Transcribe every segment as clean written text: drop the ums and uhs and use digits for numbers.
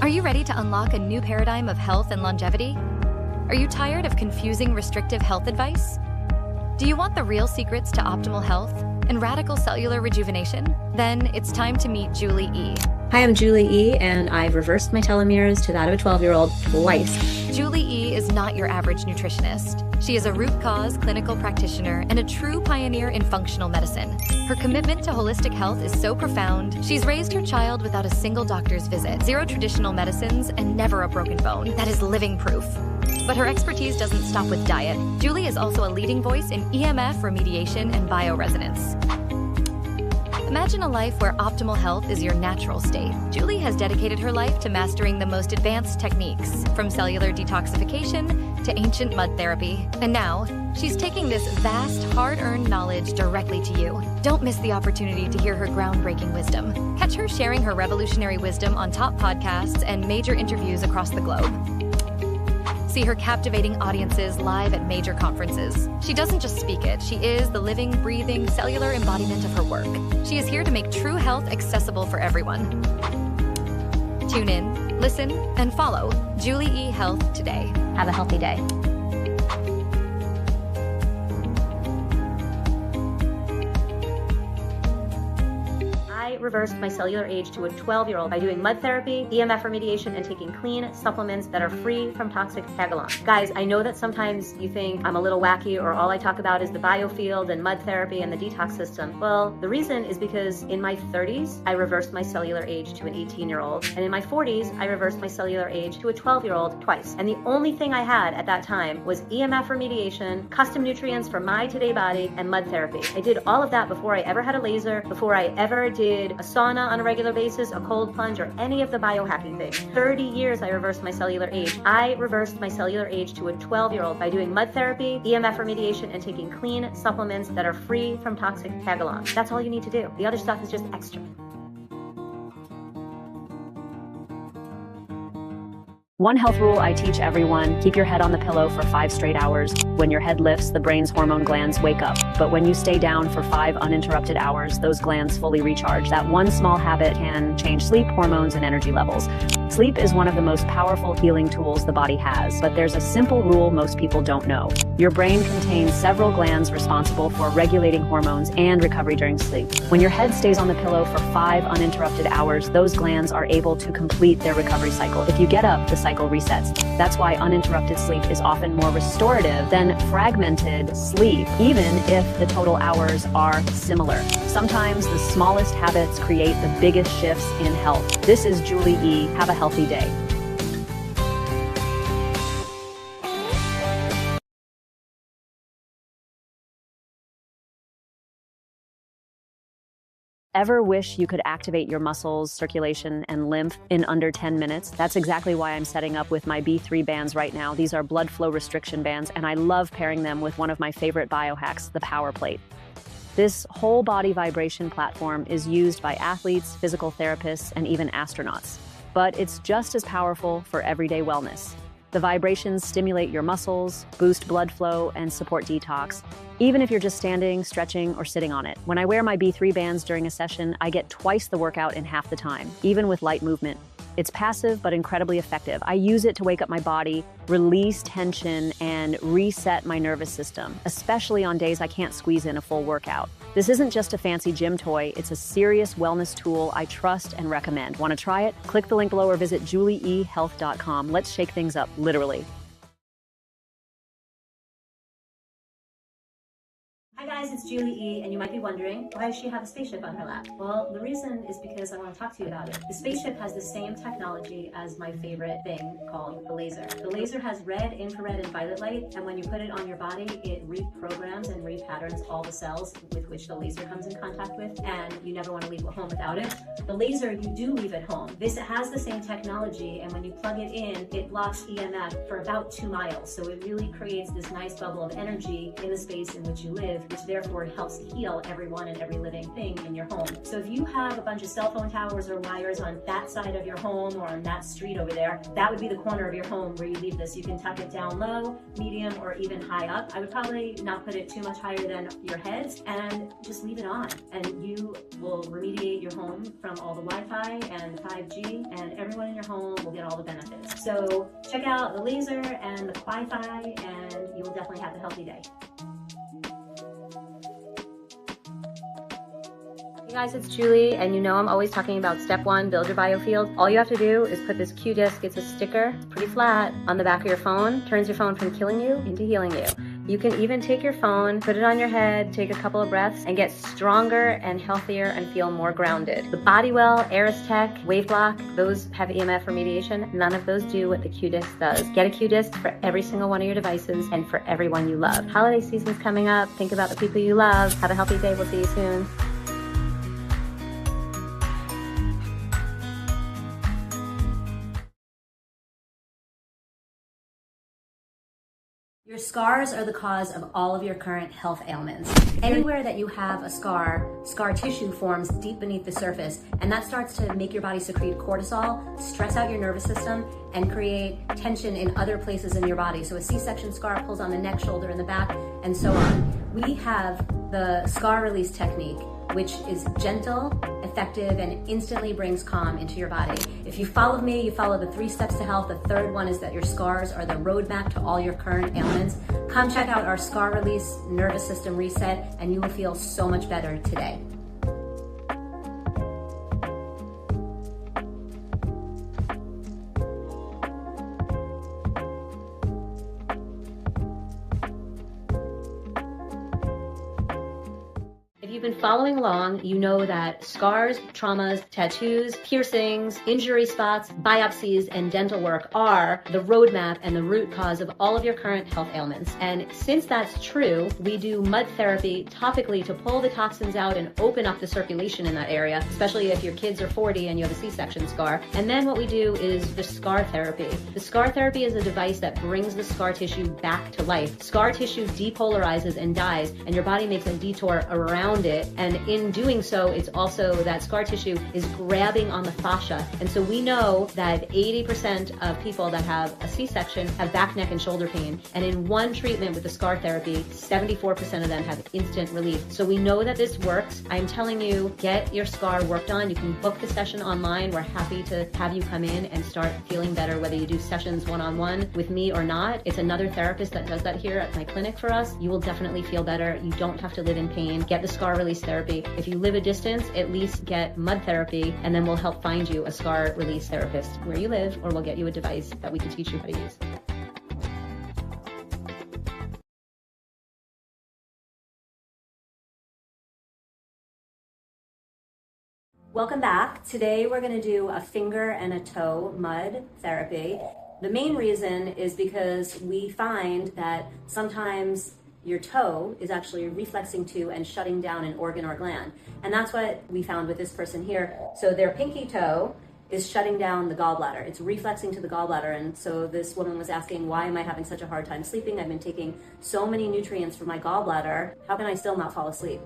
Are you ready to unlock a new paradigm of health and longevity? Are you tired of confusing, restrictive health advice? Do you want the real secrets to optimal health and radical cellular rejuvenation? Then it's time to meet Julie E. Hi, I'm Julie E., and I've reversed my telomeres to that of a 12-year-old twice. Julie E. is not your average nutritionist. She is a root cause clinical practitioner and a true pioneer in functional medicine. Her commitment to holistic health is so profound, she's raised her child without a single doctor's visit, 0 traditional medicines, and never a broken bone. That is living proof. But her expertise doesn't stop with diet. Julie is also a leading voice in EMF remediation and bioresonance. Imagine a life where optimal health is your natural state. Julie has dedicated her life to mastering the most advanced techniques, from cellular detoxification to ancient mud therapy. And now, she's taking this vast, hard-earned knowledge directly to you. Don't miss the opportunity to hear her groundbreaking wisdom. Catch her sharing her revolutionary wisdom on top podcasts and major interviews across the globe. See her captivating audiences live at major conferences. She doesn't just speak it, she is the living, breathing, cellular embodiment of her work. She is here to make true health accessible for everyone. Tune in, listen, and follow Julie E. Health today. Have a healthy day. I reversed my cellular age to a 12-year-old by doing mud therapy, EMF remediation, and taking clean supplements that are free from toxic tagalong. Guys, I know that sometimes you think I'm a little wacky or all I talk about is the biofield and mud therapy and the detox system. Well, the reason is because in my 30s, I reversed my cellular age to an 18-year-old, and in my 40s, I reversed my cellular age to a 12-year-old twice. And the only thing I had at that time was EMF remediation, custom nutrients for my today body, and mud therapy. I did all of that before I ever had a laser, before I ever did a sauna on a regular basis, a cold plunge, or any of the biohacking things. 30 years I reversed my cellular age. I reversed my cellular age to a 12-year-old by doing mud therapy, EMF remediation, and taking clean supplements that are free from toxic tagalong. That's all you need to do. The other stuff is just extra. One health rule I teach everyone: keep your head on the pillow for 5 straight hours. When your head lifts, the brain's hormone glands wake up. But when you stay down for 5 uninterrupted hours, those glands fully recharge. That one small habit can change sleep, hormones, and energy levels. Sleep is one of the most powerful healing tools the body has, but there's a simple rule most people don't know. Your brain contains several glands responsible for regulating hormones and recovery during sleep. When your head stays on the pillow for 5 uninterrupted hours, those glands are able to complete their recovery cycle. If you get up, the cycle resets. That's why uninterrupted sleep is often more restorative than fragmented sleep, even if the total hours are similar. Sometimes the smallest habits create the biggest shifts in health. This is Julie E. Have a healthy day. Ever wish you could activate your muscles, circulation, and lymph in under 10 minutes? That's exactly why I'm setting up with my B3 bands right now. These are blood flow restriction bands, and I love pairing them with one of my favorite biohacks, the Power Plate. This whole body vibration platform is used by athletes, physical therapists, and even astronauts. But it's just as powerful for everyday wellness. The vibrations stimulate your muscles, boost blood flow, and support detox, even if you're just standing, stretching, or sitting on it. When I wear my B3 bands during a session, I get twice the workout in half the time, even with light movement. It's passive but incredibly effective. I use it to wake up my body, release tension, and reset my nervous system, especially on days I can't squeeze in a full workout. This isn't just a fancy gym toy, it's a serious wellness tool I trust and recommend. Want to try it? Click the link below or visit julieehealth.com. Let's shake things up, literally. Hi guys, it's Julie E., and you might be wondering, why does she have a spaceship on her lap? Well, the reason is because I want to talk to you about it. The spaceship has the same technology as my favorite thing called the laser. The laser has red, infrared, and violet light, and when you put it on your body, it reprograms and repatterns all the cells with which the laser comes in contact with, and you never want to leave home without it. The laser, you do leave at home. This has the same technology, and when you plug it in, it blocks EMF for about 2 miles, so it really creates this nice bubble of energy in the space in which you live, which therefore therefore it helps heal everyone and every living thing in your home. So if you have a bunch of cell phone towers or wires on that side of your home or on that street over there, that would be the corner of your home where you leave this. You can tuck it down low, medium, or even high up. I would probably not put it too much higher than your heads and just leave it on. And you will remediate your home from all the Wi-Fi and 5G, and everyone in your home will get all the benefits. So check out the laser and the Wi-Fi, and you will definitely have a healthy day. Hey guys, it's Julie, and you know I'm always talking about step one, build your biofield. All you have to do is put this Q-disc, it's a sticker, it's pretty flat, on the back of your phone, turns your phone from killing you into healing you. You can even take your phone, put it on your head, take a couple of breaths, and get stronger and healthier and feel more grounded. The Bodywell, Aristech, WaveBlock, those have EMF remediation. None of those do what the Q-disc does. Get a Q-disc for every single one of your devices and for everyone you love. Holiday season's coming up. Think about the people you love. Have a healthy day. We'll see you soon. Your scars are the cause of all of your current health ailments. Anywhere that you have a scar tissue forms deep beneath the surface, and that starts to make your body secrete cortisol, stress out your nervous system, and create tension in other places in your body. So a C-section scar pulls on the neck, shoulder, and the back, and so on. We have the scar release technique, which is gentle, effective, and instantly brings calm into your body. If you follow me, you follow the 3 steps to health. The third one is that your scars are the roadmap to all your current ailments. Come check out our scar release nervous system reset, and you will feel so much better today. If you've been following along, you know that scars, traumas, tattoos, piercings, injury spots, biopsies, and dental work are the roadmap and the root cause of all of your current health ailments. And since that's true, we do mud therapy topically to pull the toxins out and open up the circulation in that area, especially if your kids are 40 and you have a C-section scar. And then what we do is the scar therapy. The scar therapy is a device that brings the scar tissue back to life. Scar tissue depolarizes and dies, and your body makes a detour around it, and in doing so, it's also that scar tissue is grabbing on the fascia. And so we know that 80% of people that have a C-section have back, neck, and shoulder pain. And in one treatment with the scar therapy, 74% of them have instant relief. So we know that this works. I'm telling you, get your scar worked on. You can book the session online. We're happy to have you come in and start feeling better, whether you do sessions one-on-one with me or not. It's another therapist that does that here at my clinic for us. You will definitely feel better. You don't have to live in pain. Get the scar release therapy. If you live a distance, at least get mud therapy, and then we'll help find you a scar release therapist where you live, or we'll get you a device that we can teach you how to use. Welcome back. Today we're going to do a finger and a toe mud therapy. The main reason is because we find that sometimes your toe is actually reflexing to and shutting down an organ or gland. And that's what we found with this person here. So their pinky toe is shutting down the gallbladder. It's reflexing to the gallbladder. And so this woman was asking, why am I having such a hard time sleeping? I've been taking so many nutrients from my gallbladder. How can I still not fall asleep?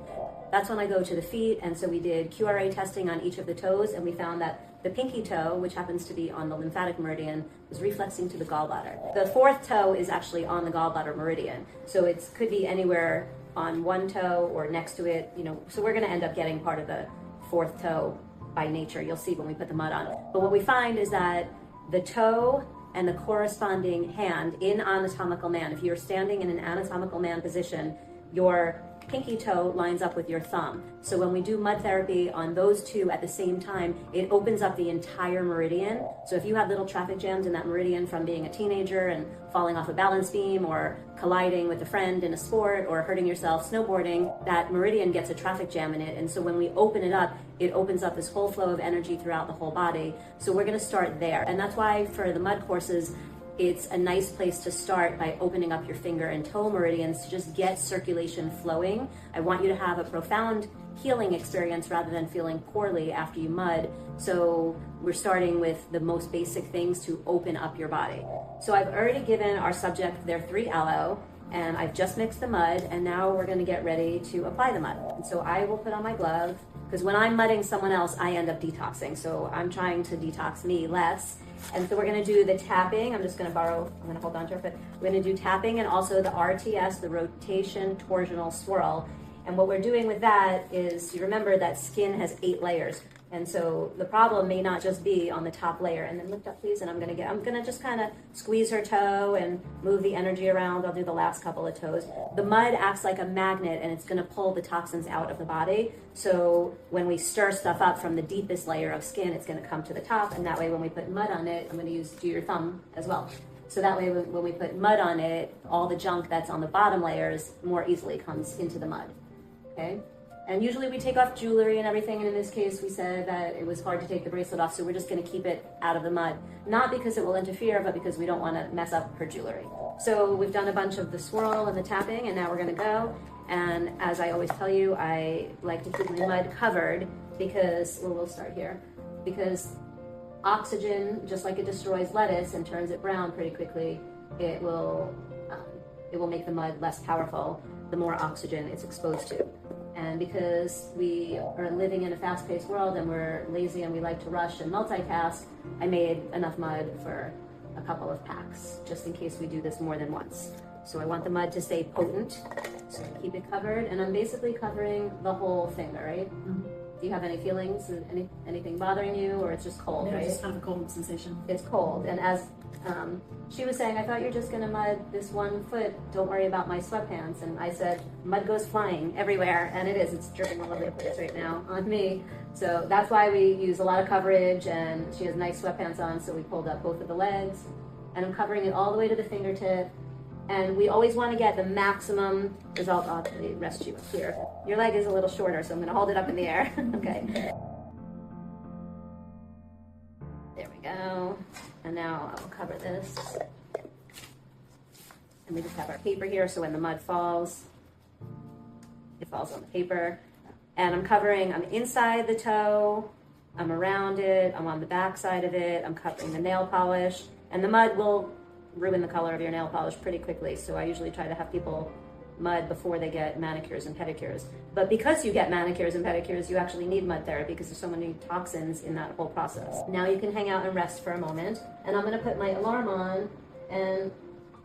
That's when I go to the feet. And so we did QRA testing on each of the toes, and we found that the pinky toe, which happens to be on the lymphatic meridian, was reflexing to the gallbladder. The fourth toe is actually on the gallbladder meridian. So it could be anywhere on one toe or next to it, so we're gonna end up getting part of the fourth toe by nature. You'll see when we put the mud on. But what we find is that the toe and the corresponding hand in anatomical man, if you're standing in an anatomical man position, your pinky toe lines up with your thumb. So when we do mud therapy on those two at the same time, it opens up the entire meridian. So if you have little traffic jams in that meridian from being a teenager and falling off a balance beam or colliding with a friend in a sport or hurting yourself snowboarding, that meridian gets a traffic jam in it. And so when we open it up, it opens up this whole flow of energy throughout the whole body. So we're gonna start there. And that's why for the mud courses, it's a nice place to start by opening up your finger and toe meridians to just get circulation flowing. I want you to have a profound healing experience rather than feeling poorly after you mud. So we're starting with the most basic things to open up your body. So I've already given our subject their 3 aloe. And I've just mixed the mud, and now we're gonna get ready to apply the mud. And so I will put on my glove, because when I'm mudding someone else, I end up detoxing. So I'm trying to detox me less. And so we're gonna do the tapping. I'm gonna hold on to it, but we're gonna do tapping and also the RTS, the rotation torsional swirl. And what we're doing with that is, you remember that skin has 8 layers. And so the problem may not just be on the top layer. And then lift up, please. And I'm gonna just kind of squeeze her toe and move the energy around. I'll do the last couple of toes. The mud acts like a magnet, and it's gonna pull the toxins out of the body. So when we stir stuff up from the deepest layer of skin, it's gonna come to the top. And that way, when we put mud on it, I'm gonna do your thumb as well. So that way, when we put mud on it, all the junk that's on the bottom layers more easily comes into the mud. Okay? And usually we take off jewelry and everything, and in this case we said that it was hard to take the bracelet off, so we're just going to keep it out of the mud. Not because it will interfere, but because we don't want to mess up her jewelry. So we've done a bunch of the swirl and the tapping, and now we're going to go. And as I always tell you, I like to keep my mud covered because, well, we'll start here, because oxygen, just like it destroys lettuce and turns it brown pretty quickly, it will make the mud less powerful the more oxygen it's exposed to. And because we are living in a fast-paced world and we're lazy and we like to rush and multitask, I made enough mud for a couple of packs, just in case we do this more than once. So I want the mud to stay potent, so keep it covered. And I'm basically covering the whole finger, right? Mm-hmm. Do you have any feelings, anything bothering you, or it's just cold, right? It's just kind of a cold sensation. It's cold, and as she was saying, I thought you're just gonna mud this one foot, don't worry about my sweatpants. And I said, mud goes flying everywhere, and it is, it's dripping all over the place right now on me. So that's why we use a lot of coverage, and she has nice sweatpants on, so we pulled up both of the legs, and I'm covering it all the way to the fingertip. And we always want to get the maximum result. I'll actually rest you up here. Your leg is a little shorter, so I'm going to hold it up in the air. Okay. There we go. And now I will cover this. And we just have our paper here, so when the mud falls, it falls on the paper. And I'm inside the toe, I'm around it, I'm on the back side of it, I'm covering the nail polish, and the mud will ruin the color of your nail polish pretty quickly. So I usually try to have people mud before they get manicures and pedicures. But because you get manicures and pedicures, you actually need mud therapy because there's so many toxins in that whole process. Now you can hang out and rest for a moment. And I'm gonna put my alarm on, and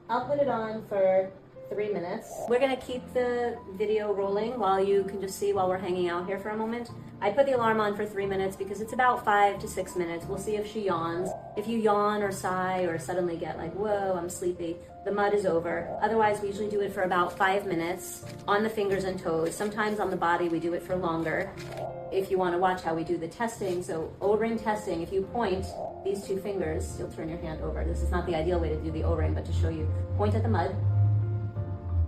I'll put it on for 3 minutes. We're gonna keep the video rolling while you can just see while we're hanging out here for a moment. I put the alarm on for 3 minutes because it's about 5 to 6 minutes. We'll see if she yawns. If you yawn or sigh or suddenly get like, whoa, I'm sleepy, the mud is over. Otherwise, we usually do it for about 5 minutes on the fingers and toes. Sometimes on the body, we do it for longer. If you want to watch how we do the testing, so O-ring testing, if you point these 2 fingers, you'll turn your hand over. This is not the ideal way to do the O-ring, but to show you, point at the mud,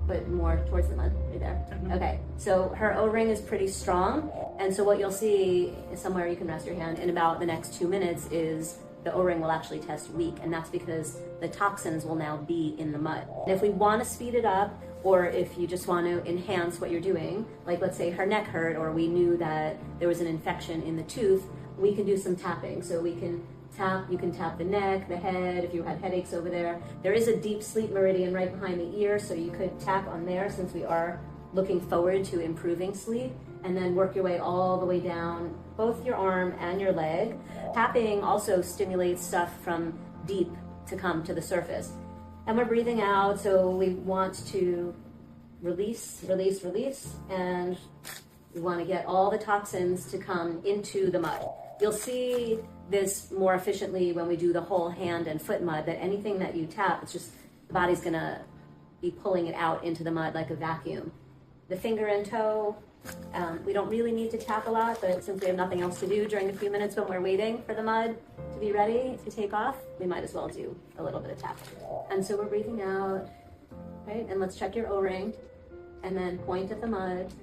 but more towards the mud, right there. Mm-hmm. Okay, so her O-ring is pretty strong, and so what you'll see is somewhere you can rest your hand in about the next 2 minutes is the O-ring will actually test weak, and that's because the toxins will now be in the mud. And if we want to speed it up, or if you just want to enhance what you're doing, like let's say her neck hurt, or we knew that there was an infection in the tooth, we can do some tapping. So we can tap, you can tap the neck, the head, if you had headaches over there. There is a deep sleep meridian right behind the ear, so you could tap on there since we are looking forward to improving sleep, and then work your way all the way down both your arm and your leg. Tapping also stimulates stuff from deep to come to the surface. And we're breathing out, so we want to release, release, release, and we want to get all the toxins to come into the mud. You'll see this more efficiently when we do the whole hand and foot mud, that anything that you tap, it's just, the body's gonna be pulling it out into the mud like a vacuum. The finger and toe, we don't really need to tap a lot, but since we have nothing else to do during the few minutes when we're waiting for the mud to be ready to take off, we might as well do a little bit of tapping. And so we're breathing out, right? And let's check your O-ring, and then point at the mud,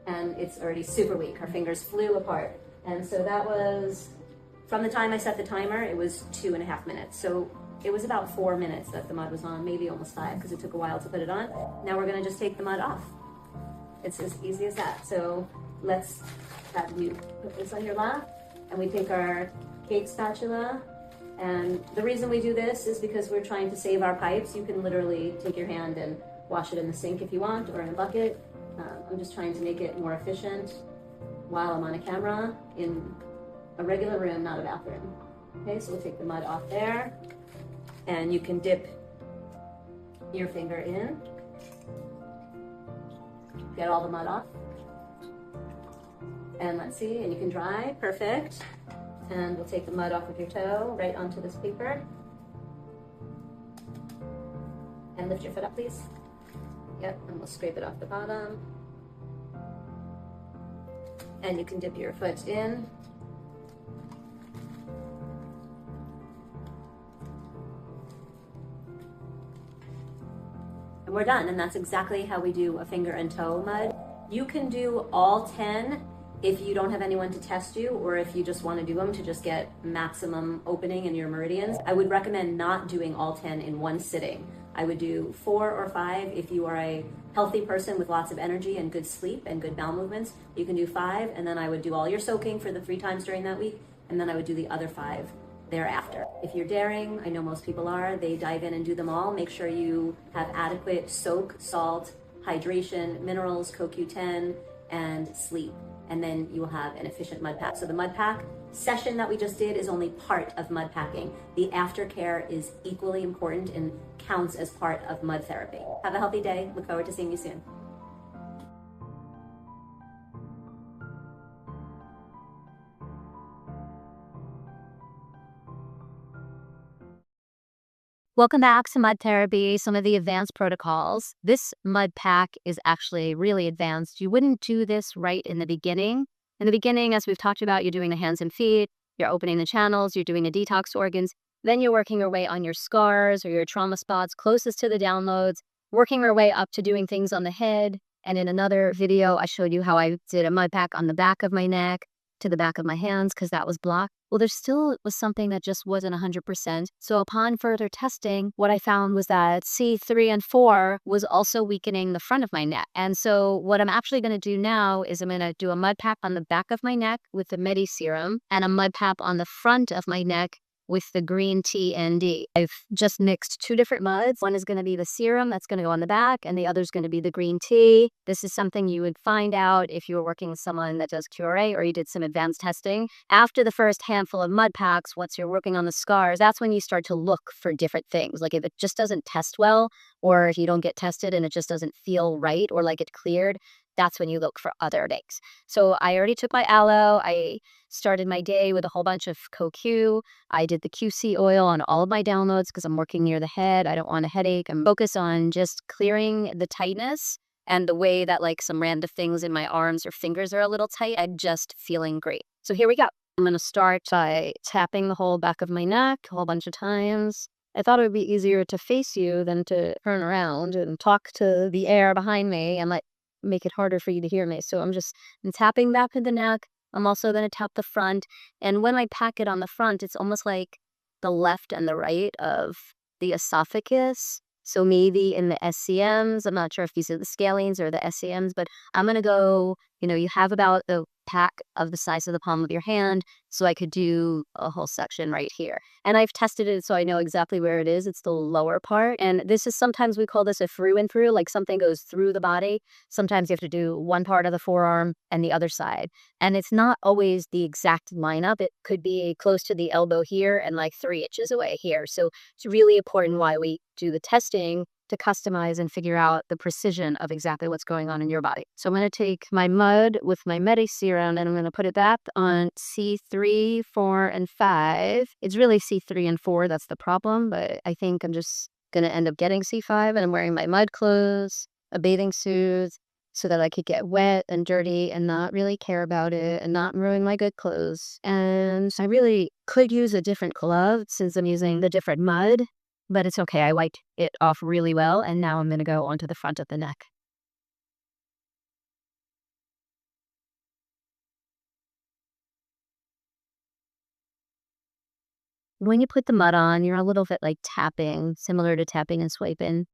and it's already super weak. Her fingers flew apart. And so that was, from the time I set the timer, it was 2.5 minutes. So it was about 4 minutes that the mud was on, maybe almost 5, because it took a while to put it on. Now we're gonna just take the mud off. It's as easy as that. So let's have you put this on your lap, and we take our cake spatula. And the reason we do this is because we're trying to save our pipes. You can literally take your hand and wash it in the sink if you want, or in a bucket. I'm just trying to make it more efficient while I'm on a camera in a regular room, not a bathroom. Okay, so we'll take the mud off there, and you can dip your finger in, get all the mud off, and let's see, and you can dry, perfect. And we'll take the mud off of your toe right onto this paper. And lift your foot up, please. Yep, and we'll scrape it off the bottom. And you can dip your foot in. And we're done, and that's exactly how we do a finger and toe mud. You can do all 10 if you don't have anyone to test you, or if you just want to do them to just get maximum opening in your meridians. I would recommend not doing all 10 in one sitting. I would do 4 or 5 if you are a healthy person with lots of energy and good sleep and good bowel movements. You can do 5, and then I would do all your soaking for the 3 times during that week, and then I would do the other 5 thereafter. If you're daring, I know most people are, they dive in and do them all. Make sure you have adequate soak, salt, hydration, minerals, CoQ10, and sleep. And then you will have an efficient mud pack. So the mud pack session that we just did is only part of mud packing. The aftercare is equally important and counts as part of mud therapy. Have a healthy day. Look forward to seeing you soon. Welcome back to Mud Therapy, some of the advanced protocols. This mud pack is actually really advanced. You wouldn't do this right in the beginning. In the beginning, as we've talked about, you're doing the hands and feet, you're opening the channels, you're doing the detox organs. Then you're working your way on your scars or your trauma spots closest to the downloads, working your way up to doing things on the head. And in another video, I showed you how I did a mud pack on the back of my neck to the back of my hands because that was blocked. Well, there still was something that just wasn't 100%. So upon further testing, what I found was that C3 and 4 was also weakening the front of my neck. And so what I'm actually going to do now is I'm going to do a mud pack on the back of my neck with the Medi Serum and a mud pack on the front of my neck with the green tea ND. I've just mixed 2 different muds. One is going to be the serum that's going to go on the back, and the other is going to be the green tea. This is something you would find out if you were working with someone that does QRA or you did some advanced testing. After the first handful of mud packs, once you're working on the scars, that's when you start to look for different things. Like if it just doesn't test well, or if you don't get tested and it just doesn't feel right or like it cleared, that's when you look for other things. So I already took my aloe. I started my day with a whole bunch of CoQ. I did the QC oil on all of my downloads because I'm working near the head. I don't want a headache. I'm focused on just clearing the tightness and the way that like some random things in my arms or fingers are a little tight. I'm just feeling great. So here we go. I'm going to start by tapping the whole back of my neck a whole bunch of times. I thought it would be easier to face you than to turn around and talk to the air behind me and make it harder for you to hear me. So I'm tapping back of the neck. I'm also going to tap the front. And when I pack it on the front, it's almost like the left and the right of the esophagus. So maybe in the SCMs, I'm not sure if these are the scalenes or the SCMs, but I'm going to go, you have about the pack of the size of the palm of your hand. So I could do a whole section right here. And I've tested it so I know exactly where it is. It's the lower part. And this is sometimes we call this a through and through, like something goes through the body. Sometimes you have to do one part of the forearm and the other side. And it's not always the exact lineup. It could be close to the elbow here and like 3 inches away here. So it's really important why we do the testing to customize and figure out the precision of exactly what's going on in your body. So I'm going to take my mud with my Medi Serum and I'm going to put it back on C3, 4, and 5. It's really C3 and 4 that's the problem, but I think I'm just going to end up getting C5, and I'm wearing my mud clothes, a bathing suit, so that I could get wet and dirty and not really care about it and not ruin my good clothes. And I really could use a different glove since I'm using the different mud. But it's okay. I wiped it off really well, and now I'm going to go onto the front of the neck. When you put the mud on, you're a little bit like tapping, similar to tapping and swiping.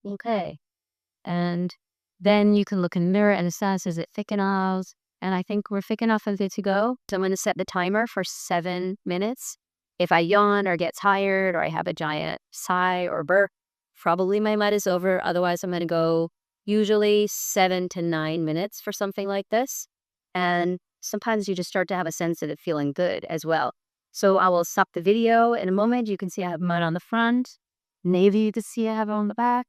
Okay. And then you can look in the mirror and assess, is it thick enough? And I think we're thick enough and good to go. So I'm going to set the timer for 7 minutes. If I yawn or get tired or I have a giant sigh or burp, probably my mud is over. Otherwise, I'm going to go usually 7 to 9 minutes for something like this. And sometimes you just start to have a sense of it feeling good as well. So I will stop the video in a moment. You can see I have mud on the front. Navy, you can see I have it on the back.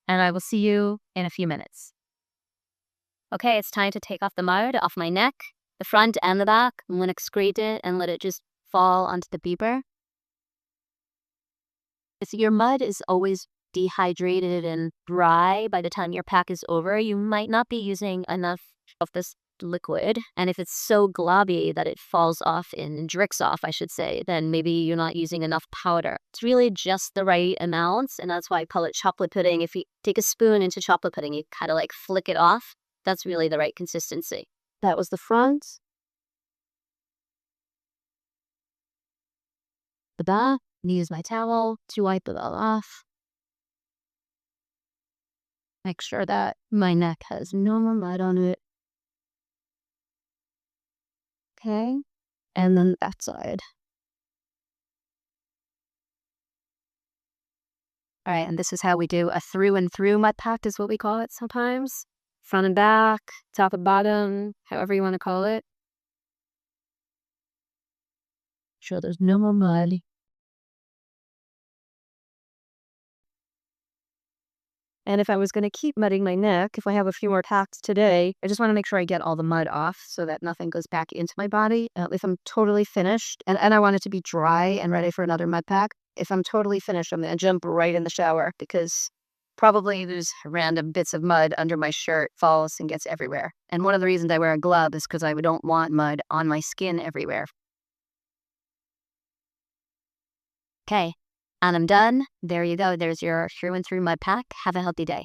And I will see you in a few minutes. Okay, it's time to take off the mud off my neck, the front and the back. I'm going to excrete it and let it just fall onto the beeper. If your mud is always dehydrated and dry by the time your pack is over, you might not be using enough of this liquid. And if it's so globby that it falls off and dricks off, I should say, then maybe you're not using enough powder. It's really just the right amounts, and that's why I call it chocolate pudding. If you take a spoon into chocolate pudding, you kind of like flick it off. That's really the right consistency. That was the front. The back. Use my towel to wipe it all off. Make sure that my neck has no more mud on it. Okay, and then that side. All right, and this is how we do a through and through mud pack is what we call it sometimes. Front and back, top and bottom, however you want to call it. Sure there's no more mud. And if I was going to keep mudding my neck, if I have a few more packs today, I just want to make sure I get all the mud off so that nothing goes back into my body. If I'm totally finished, and I want it to be dry and ready for another mud pack, if I'm totally finished, I'm going to jump right in the shower because probably there's random bits of mud under my shirt, falls and gets everywhere. And one of the reasons I wear a glove is because I don't want mud on my skin everywhere. Okay. And I'm done. There you go. There's your through and through mud pack. Have a healthy day.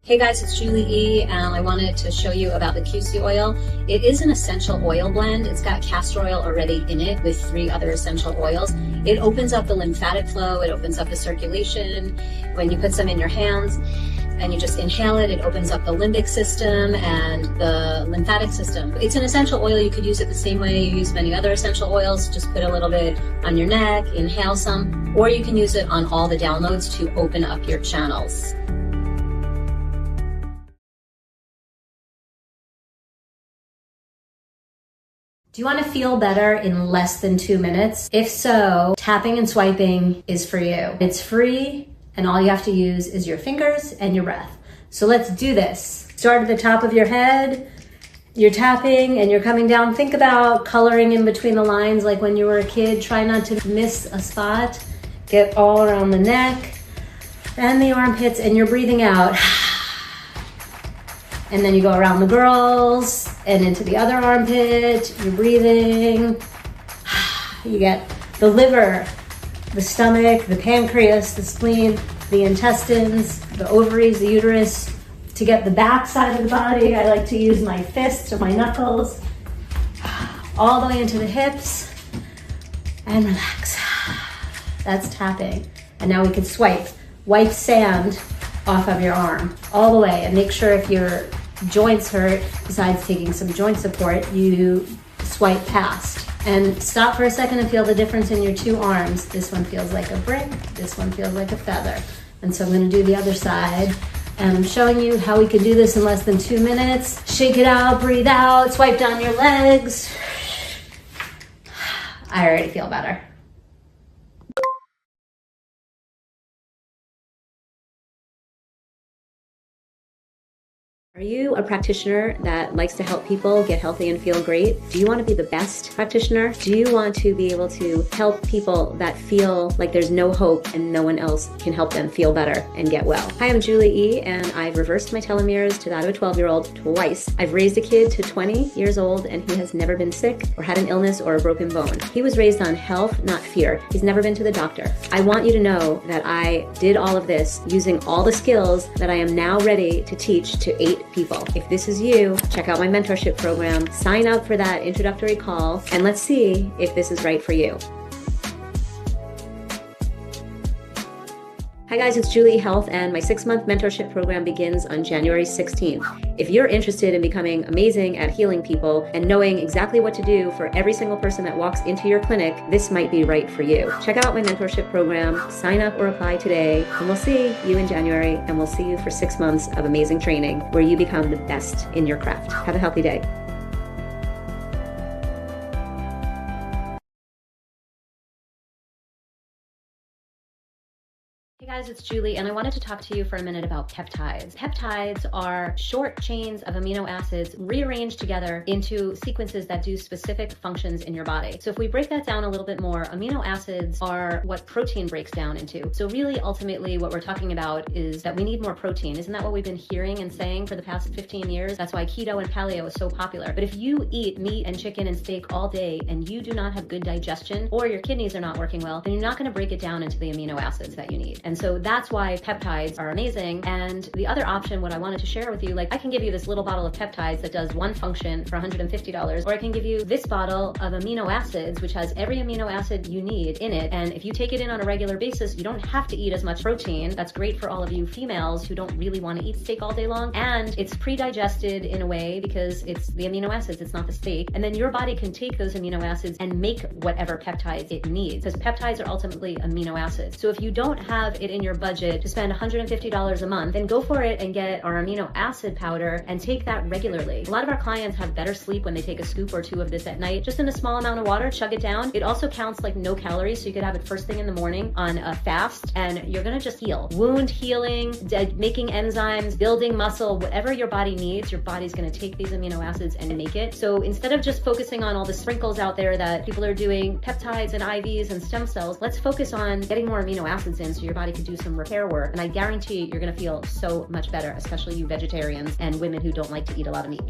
Hey guys, it's Julie E, and I wanted to show you about the QC oil. It is an essential oil blend. It's got castor oil already in it with 3 other essential oils. It opens up the lymphatic flow. It opens up the circulation. When you put some in your hands and you just inhale it, it opens up the limbic system and the lymphatic system. It's an essential oil. You could use it the same way you use many other essential oils. Just put a little bit on your neck, inhale some, or you can use it on all the downloads to open up your channels. Do you want to feel better in less than 2 minutes? If so, tapping and swiping is for you. It's free, and all you have to use is your fingers and your breath. So let's do this. Start at the top of your head. You're tapping and you're coming down. Think about coloring in between the lines like when you were a kid. Try not to miss a spot. Get all around the neck and the armpits, and you're breathing out. And then you go around the girls and into the other armpit. You're breathing. You get the liver, the stomach, the pancreas, the spleen, the intestines, the ovaries, the uterus. To get the back side of the body, I like to use my fists or my knuckles all the way into the hips and relax. That's tapping. And now we can swipe. Wipe sand off of your arm all the way, and make sure if your joints hurt, besides taking some joint support, you swipe past. And stop for a second and feel the difference in your 2 arms. This one feels like a brick, this one feels like a feather. And so I'm gonna do the other side. And I'm showing you how we can do this in less than 2 minutes. Shake it out, breathe out, swipe down your legs. I already feel better. Are you a practitioner that likes to help people get healthy and feel great? Do you want to be the best practitioner? Do you want to be able to help people that feel like there's no hope and no one else can help them feel better and get well? Hi, I'm Julie E, and I've reversed my telomeres to that of a 12-year-old twice. I've raised a kid to 20 years old, and he has never been sick or had an illness or a broken bone. He was raised on health, not fear. He's never been to the doctor. I want you to know that I did all of this using all the skills that I am now ready to teach to 8 people. If this is you, check out my mentorship program, sign up for that introductory call, and let's see if this is right for you. Hi guys, it's Julie Health, and my 6-month mentorship program begins on January 16th. If you're interested in becoming amazing at healing people and knowing exactly what to do for every single person that walks into your clinic, this might be right for you. Check out my mentorship program, sign up or apply today, and we'll see you in January, and we'll see you for 6 months of amazing training where you become the best in your craft. Have a healthy day. Hey guys, it's Julie, and I wanted to talk to you for a minute about peptides. Peptides are short chains of amino acids rearranged together into sequences that do specific functions in your body. So if we break that down a little bit more, amino acids are what protein breaks down into. So really, ultimately, what we're talking about is that we need more protein. Isn't that what we've been hearing and saying for the past 15 years? That's why keto and paleo is so popular. But if you eat meat and chicken and steak all day and you do not have good digestion, or your kidneys are not working well, then you're not going to break it down into the amino acids that you need. And so that's why peptides are amazing. And the other option, what I wanted to share with you, like I can give you this little bottle of peptides that does one function for $150, or I can give you this bottle of amino acids, which has every amino acid you need in it. And if you take it in on a regular basis, you don't have to eat as much protein. That's great for all of you females who don't really want to eat steak all day long. And it's pre-digested in a way because it's the amino acids, it's not the steak. And then your body can take those amino acids and make whatever peptides it needs, because peptides are ultimately amino acids. So if you don't have it in your budget to spend $150 a month, then go for it and get our amino acid powder and take that regularly. A lot of our clients have better sleep when they take a scoop or two of this at night, just in a small amount of water, chug it down. It also counts like no calories, so you could have it first thing in the morning on a fast, and you're gonna just heal. Wound healing, making enzymes, building muscle, whatever your body needs, your body's gonna take these amino acids and make it. So instead of just focusing on all the sprinkles out there that people are doing, peptides and IVs and stem cells, let's focus on getting more amino acids in so your body can do some repair work, and I guarantee you're gonna feel so much better, especially you vegetarians and women who don't like to eat a lot of meat.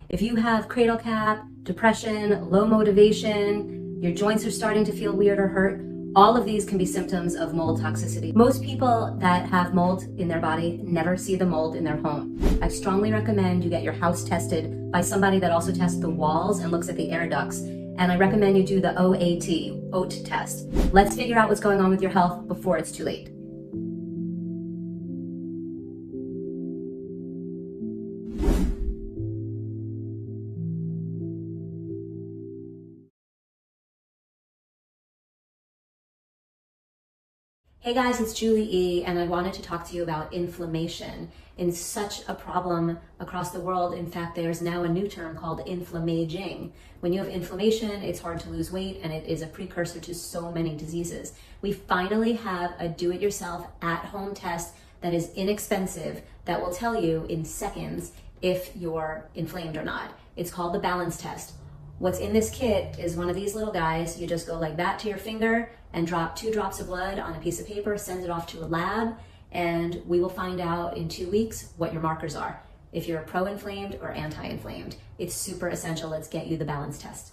If you have cradle cap, depression, low motivation, your joints are starting to feel weird or hurt, all of these can be symptoms of mold toxicity. Most people that have mold in their body never see the mold in their home. I strongly recommend you get your house tested by somebody that also tests the walls and looks at the air ducts. And I recommend you do the OAT test. Let's figure out what's going on with your health before it's too late. Hey guys, it's Julie E, and I wanted to talk to you about inflammation. In such a problem across the world, in fact, there's now a new term called inflammaging. When you have inflammation, it's hard to lose weight, and it is a precursor to so many diseases. We finally have a do-it-yourself at-home test that is inexpensive that will tell you in seconds if you're inflamed or not. It's called the balance test. What's in this kit is one of these little guys. You just go like that to your finger and drop 2 drops of blood on a piece of paper, send it off to a lab, and we will find out in 2 weeks what your markers are, if you're pro-inflamed or anti-inflamed. It's super essential. Let's get you the balance test.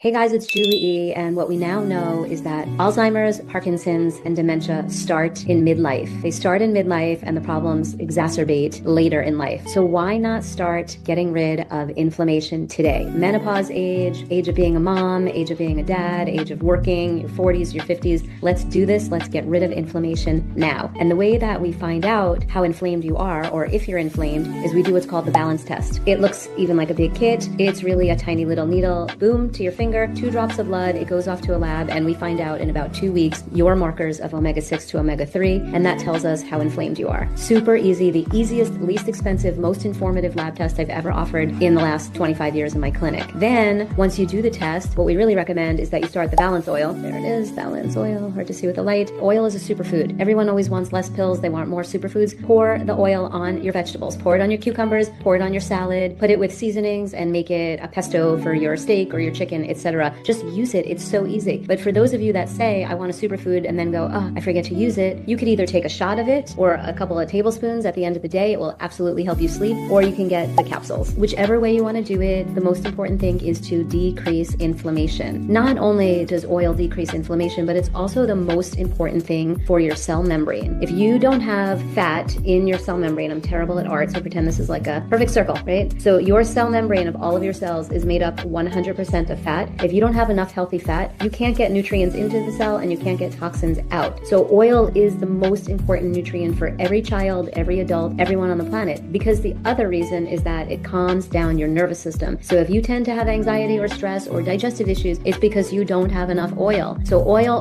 Hey guys, it's Julie E, and what we now know is that Alzheimer's, Parkinson's, and dementia start in midlife. They start in midlife, and the problems exacerbate later in life. So why not start getting rid of inflammation today? Menopause age of being a mom, age of being a dad, age of working, your 40s, your 50s. Let's do this. Let's get rid of inflammation now. And the way that we find out how inflamed you are, or if you're inflamed, is we do what's called the balance test. It looks even like a big kit. It's really a tiny little needle, boom, to your finger, 2 drops of blood, it goes off to a lab, and we find out in about 2 weeks your markers of omega-6 to omega-3, and that tells us how inflamed you are. Super easy, the easiest, least expensive, most informative lab test I've ever offered in the last 25 years in my clinic. Then, once you do the test, what we really recommend is that you start the balance oil. There it is, balance oil, hard to see with the light. Oil is a superfood. Everyone always wants less pills, they want more superfoods. Pour the oil on your vegetables. Pour it on your cucumbers, pour it on your salad, put it with seasonings, and make it a pesto for your steak or your chicken, etc. Just use it. It's so easy. But for those of you that say, I want a superfood, and then go, oh, I forget to use it, you could either take a shot of it or a couple of tablespoons at the end of the day. It will absolutely help you sleep, or you can get the capsules. Whichever way you want to do it, the most important thing is to decrease inflammation. Not only does oil decrease inflammation, but it's also the most important thing for your cell membrane. If you don't have fat in your cell membrane, I'm terrible at art, so pretend this is like a perfect circle, right? So your cell membrane of all of your cells is made up 100% of fat. fat. If you don't have enough healthy fat, you can't get nutrients into the cell and you can't get toxins out. So oil is the most important nutrient for every child, every adult, everyone on the planet, because the other reason is that it calms down your nervous system. So if you tend to have anxiety or stress or digestive issues, it's because you don't have enough oil. So oil,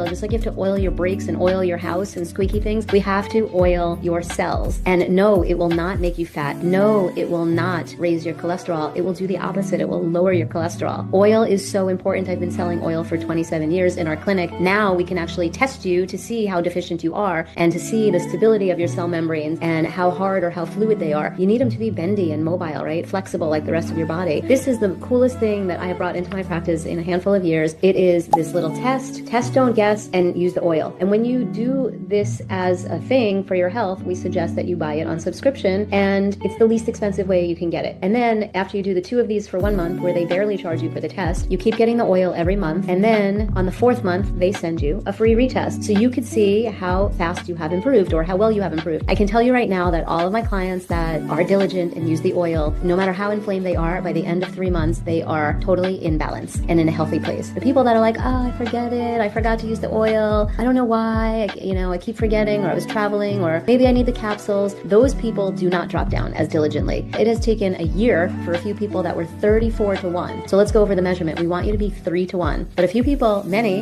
just like you have to oil your brakes and oil your house and squeaky things, we have to oil your cells. And no, it will not make you fat. No, it will not raise your cholesterol. It will do the opposite. It will lower your cholesterol. Oil is so important. I've been selling oil for 27 years in our clinic. Now we can actually test you to see how deficient you are and to see the stability of your cell membranes and how hard or how fluid they are. You need them to be bendy and mobile, right? Flexible like the rest of your body. This is the coolest thing that I have brought into my practice in a handful of years. It is this little test, don't guess, and use the oil. And when you do this as a thing for your health, we suggest that you buy it on subscription, and it's the least expensive way you can get it. And then after you do the 2 of these for 1 month, where they barely charge you for the test, you keep getting the oil every month. And then on the 4th month, they send you a free retest. So you could see how fast you have improved or how well you have improved. I can tell you right now that all of my clients that are diligent and use the oil, no matter how inflamed they are, by the end of 3 months, they are totally in balance and in a healthy place. The people that are like, oh, I forget it, I forgot to use the oil, I don't know why, I keep forgetting, or I was traveling, or maybe I need the capsules, those people do not drop down as diligently. It has taken a year for a few people that were 34 to 1. So let's go over the measurement. We want you to be 3 to 1. But a few people, many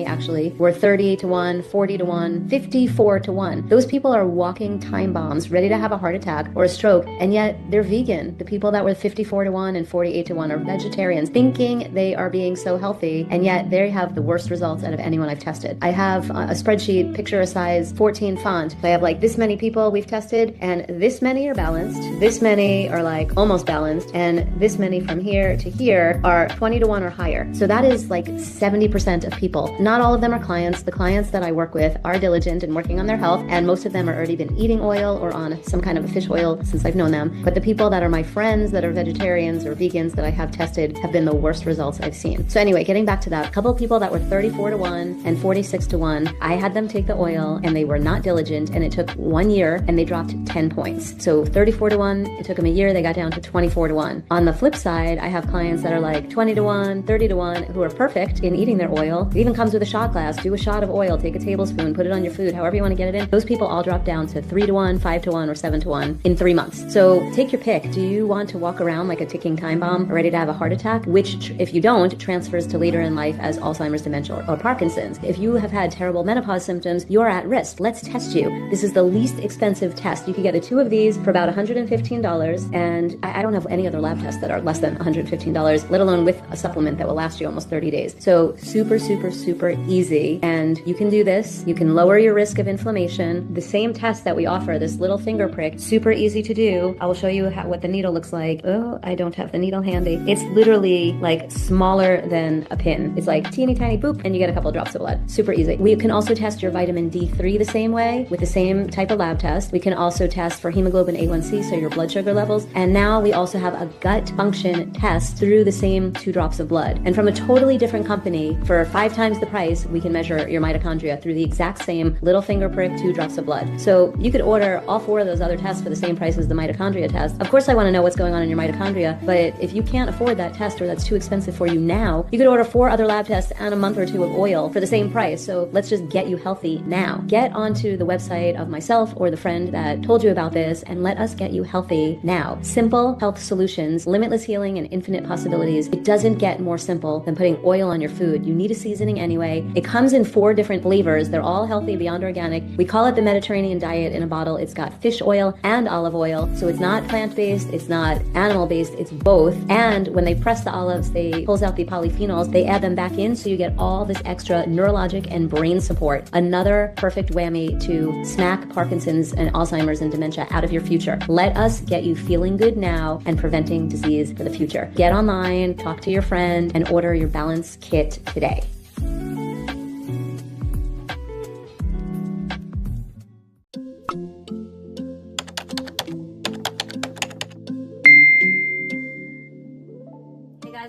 actually, were 30 to 1, 40 to 1, 54 to 1. Those people are walking time bombs, ready to have a heart attack or a stroke, and yet they're vegan. The people that were 54 to 1 and 48 to 1 are vegetarians, thinking they are being so healthy, and yet they have the worst results out of anyone I've tested. I have a spreadsheet, picture a size 14 font. I have like this many people we've tested, and this many are balanced, this many are like almost balanced, and this many from here to here are 20 to 1 or higher. So that is like 70% of people. Not all of them are clients. The clients that I work with are diligent in working on their health, and most of them have already been eating oil or on some kind of a fish oil since I've known them. But the people that are my friends that are vegetarians or vegans that I have tested have been the worst results I've seen. So anyway, getting back to that, a couple of people that were 34 to 1 and 46 to 1, I had them take the oil and they were not diligent, and it took 1 year and they dropped 10 points. So 34 to 1, it took them a year, they got down to 24 to 1. On the flip side, I have clients that are like 20 to 1, 30 to 1, who are perfect in eating their oil. It even comes with a shot glass. Do a shot of oil, take a tablespoon, put it on your food, however you want to get it in. Those people all drop down to 3 to 1, 5 to 1, or 7 to 1 in 3 months. So take your pick. Do you want to walk around like a ticking time bomb, ready to have a heart attack, which if you don't, transfers to later in life as Alzheimer's, dementia, or Parkinson's? If you have had terrible menopause symptoms, you're at risk. Let's test you. This is the least expensive test. You can get 2 of these for about $115, and I don't have any other lab tests that are less than $115, let alone with a supplement that will last you almost 30 days. So super, super, super easy. And you can do this. You can lower your risk of inflammation. The same test that we offer, this little finger prick, super easy to do. I will show you what the needle looks like. Oh, I don't have the needle handy. It's literally like smaller than a pin. It's like teeny tiny boop, and you get a couple of drops of blood. Super easy. We can also test your vitamin D3 the same way with the same type of lab test. We can also test for hemoglobin A1C, so your blood sugar levels. And now we also have a gut function test through the same 2 drops of blood. And from a totally different company, for 5 times the price, we can measure your mitochondria through the exact same little finger prick, 2 drops of blood. So you could order all 4 of those other tests for the same price as the mitochondria test. Of course, I want to know what's going on in your mitochondria, but if you can't afford that test or that's too expensive for you now, you could order 4 other lab tests and a month or 2 of oil for the same price. So let's just get you healthy now. Get onto the website of myself or the friend that told you about this, and let us get you healthy now. Simple health solutions, limitless healing, and infinite possibilities. It doesn't get more simple than putting oil on your food. You need a seasoning anyway. It comes in 4 different flavors. They're all healthy, beyond organic. We call it the Mediterranean diet in a bottle. It's got fish oil and olive oil. So it's not plant-based, it's not animal-based, it's both. And when they press the olives, they pulls out the polyphenols, they add them back in, so you get all this extra neurologic and brain support. Another perfect whammy to smack Parkinson's and Alzheimer's and dementia out of your future. Let us get you feeling good now and preventing disease for the future. Get online, talk to your friend, and order your balance kit today.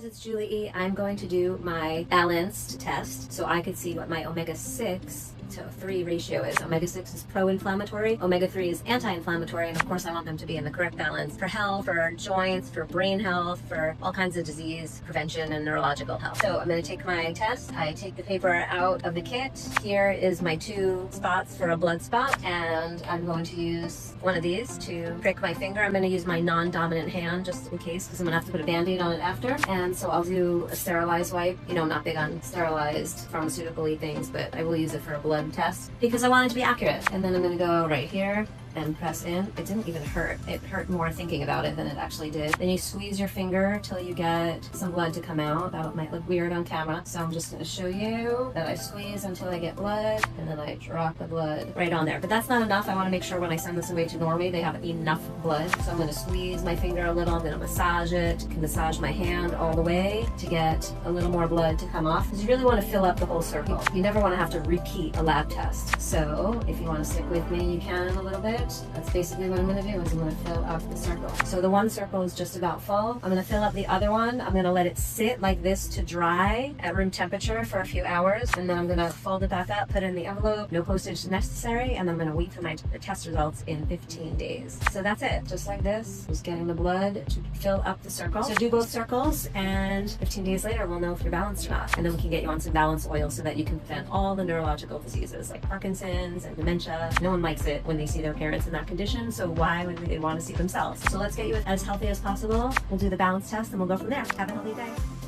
It's Julie E. I'm going to do my balanced test so I could see what my omega-6 3 ratio is. Omega-6 is pro-inflammatory, omega-3 is anti-inflammatory, and of course I want them to be in the correct balance for health, for joints, for brain health, for all kinds of disease prevention and neurological health. So I'm going to take my test. I take the paper out of the kit. Here is my 2 spots for a blood spot, and I'm going to use one of these to prick my finger. I'm going to use my non-dominant hand just in case, because I'm going to have to put a band-aid on it after. And so I'll do a sterilized wipe. You know, I'm not big on sterilized pharmaceutical-y things, but I will use it for a blood test because I want it to be accurate. And then I'm going to go right here and press in. It didn't even hurt. It hurt more thinking about it than it actually did. Then you squeeze your finger till you get some blood to come out. That might look weird on camera, so I'm just going to show you that I squeeze until I get blood, and then I drop the blood right on there. But that's not enough. I want to make sure when I send this away to Normie, they have enough blood. So I'm going to squeeze my finger a little. I'm going to massage it. Can massage my hand all the way to get a little more blood to come off, because you really want to fill up the whole circle. You never want to have to repeat a lab test. So if you want to stick with me, you can a little bit. That's basically what I'm going to do, is I'm going to fill up the circle. So the one circle is just about full. I'm going to fill up the other one. I'm going to let it sit like this to dry at room temperature for a few hours, and then I'm going to fold it back up, put it in the envelope, no postage necessary, and I'm going to wait for my test results in 15 days. So that's it, just like this. Just getting the blood to fill up the circle. So do both circles, and 15 days later we'll know if you're balanced or not, and then we can get you on some balance oil so that you can prevent all the neurological diseases like Parkinson's and dementia. No one likes it when they see their parents in that condition, so why would they want to see themselves? So let's get you as healthy as possible. We'll do the balance test and we'll go from there. Have a healthy day.